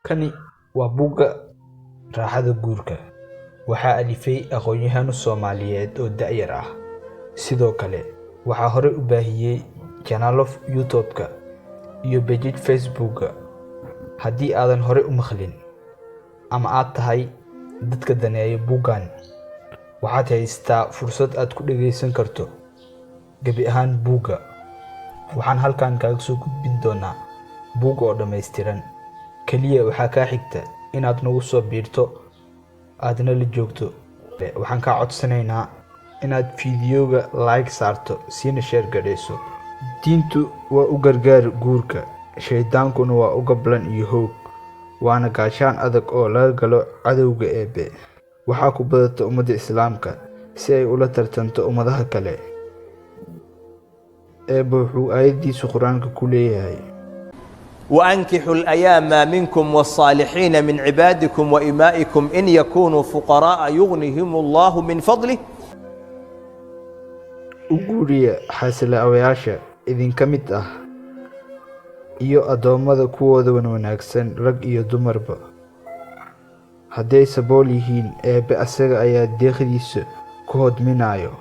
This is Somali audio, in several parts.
Kani waa buugga Raaxada Guurka. Waxaa alifay aqoon-yahano Soomaaliyeed oo da'yar ah. Sidoo kale, waxaa horey u baahiyey channel YouTube-ka iyo page Facebook-ka. Haddii aadan horey u maqlin ama aad tahay dadka daneeya buuggan, waxaad haystaa fursad aad ku dhageysan karto gebi ahaan buugga. Waxaan halkan kaaga soo gudbin doonaa buugga oo dhammaystiran. Kaliya waxaa kaa xigta inaad nagu soo biirto aadna la joogto. Waxaan kaa codsanaynaa inaad fiidiyowga like saarto siina share gareyso. Diintu waa u gargaar guurka, shaydaankuna waa u gablan iyo hoog, waana gaashaan adag oo laga galo cadowga Eebbe. Waxaa ku badata ummadda Islaamka si ay ula tartanto ummadaha kale. Eebbe wuxuu aayadiisa Quraanka ku leeyahay: وأنكحوا الأيام منكم والصالحين من عبادكم وإمائكم إن يكونوا فقراء يغنهم الله من فضله. U guuriya xaasilaawayaasha idinka mid ah iyo addoommada kuwooda wanaagsan, rag iyo dumarba. Hadday sabool yihiin, Eebbe asaga ayaa deeqdiisa ku hodminayo.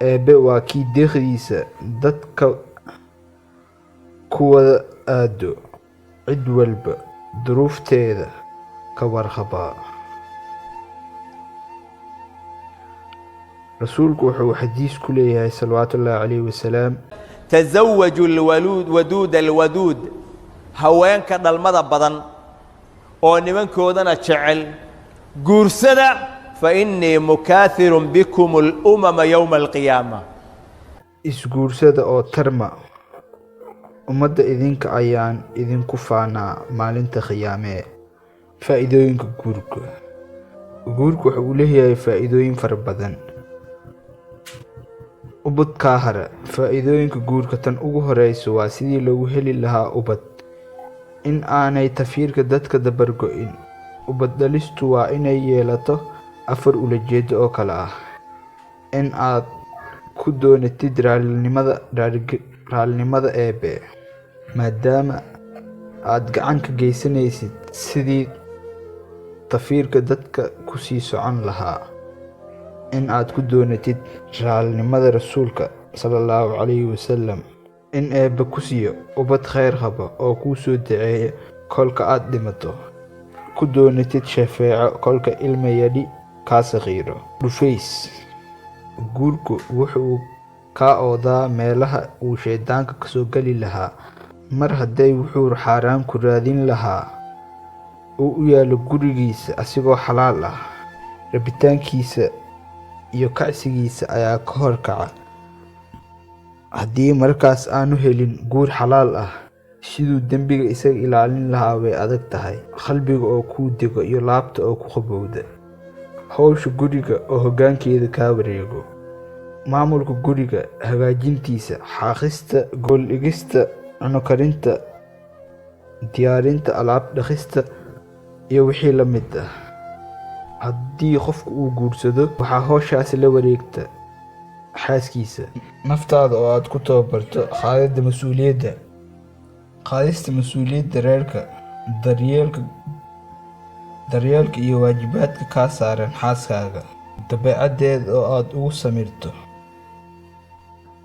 Eebbe waa kii deeqdiisa dadka ku wada aado, cid walba duruufteeda ka warqaba. Rasuulku wuxuu xadiis ku leeyahay salawaatullaahi calayhi wasalaam: تزوجوا الودود الودود هوانك دلمدا بدن oo nimankoodana jecel guursada فإني مكاثر بكم الأمم يوم القيامة. Isguursada oo tarma, ummadda idinka ayaan idinku faanaa maalinta qiyaamee. Faa'iidooyinka guurka. Guurku wuxuu leeyahay faa'iidooyin fara badan. Ubad ka hara. Faa'iidooyinka guurka tan ugu horeysa waa sidii lagu heli lahaa ubad. In aanay tafiirka dadka dabar go'in. Ubad dhalistu waa inay yeelato 4 ulajeedo oo kala ah: in aad ku doonatid raalinimada Eebbe, maadaama aad gacan ka geysanaysid sidii tafiirka dadka ku sii socon lahaa. In aad ku doonatid raalinimada Rasuulka sallallahu calayhi wasallam. In Eebbe ku siiyo ubad khayr qaba oo kuu soo duceeya kolka aad dhimato. Ku doonatid shafeeco kolka ilma yadhi kaa saqiiro. Dhufays. Guurku wuxuu ka oodaa meelaha uu shaydaanka ka soo gali lahaa. Mar hadday wuxuu xaaraan ku raadin lahaa uu u yaalo gurigiisa asigoo xalaal ah, rabitaankiisa iyo kacsigiisa ayaa ka horkaca. Haddii markaas aanu helin guur xalaal ah, siduu dembiga isaga ilaalin lahaa way adag tahay. Qalbiga oo kuu dego iyo laabta oo ku qabowda. Hawsha guriga oo hoggaankeeda kaa wareego. Maamulka guriga, hagaajintiisa, xaaqista, gool dhigista, cunno karinta, diyaarinta alaab dhaqista iyo wixii la mid ah. Haddii qofku uu guursado, waxaa hawshaasi la wareegta xaaskiisa. Naftaada oo aad ku tababarto qaadista mas'uuliyadda reerka, daryeelka iyo waajibaadka kaa saaran xaaskaaga. Dabeecaddeeda oo aad ugu samirto.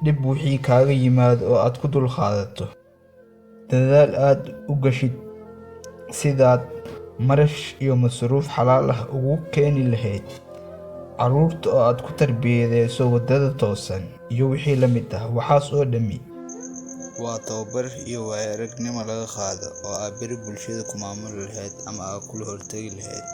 Dhib wixii kaaga yimaado oo aad ku dulqaadato. Dadaal aad u gashid sidaad marash iyo masruuf xalaal ah ugu keeni lahayd carruurta oo aad ku tarbiyadeyso waddada toosan iyo wixii la mid ah. Waxaas oo dhammi waa tababar iyo waayo-aragnimo laga qaado oo aad beri bulshada ku maamuli lahayd ama aad kula hortagi lahayd.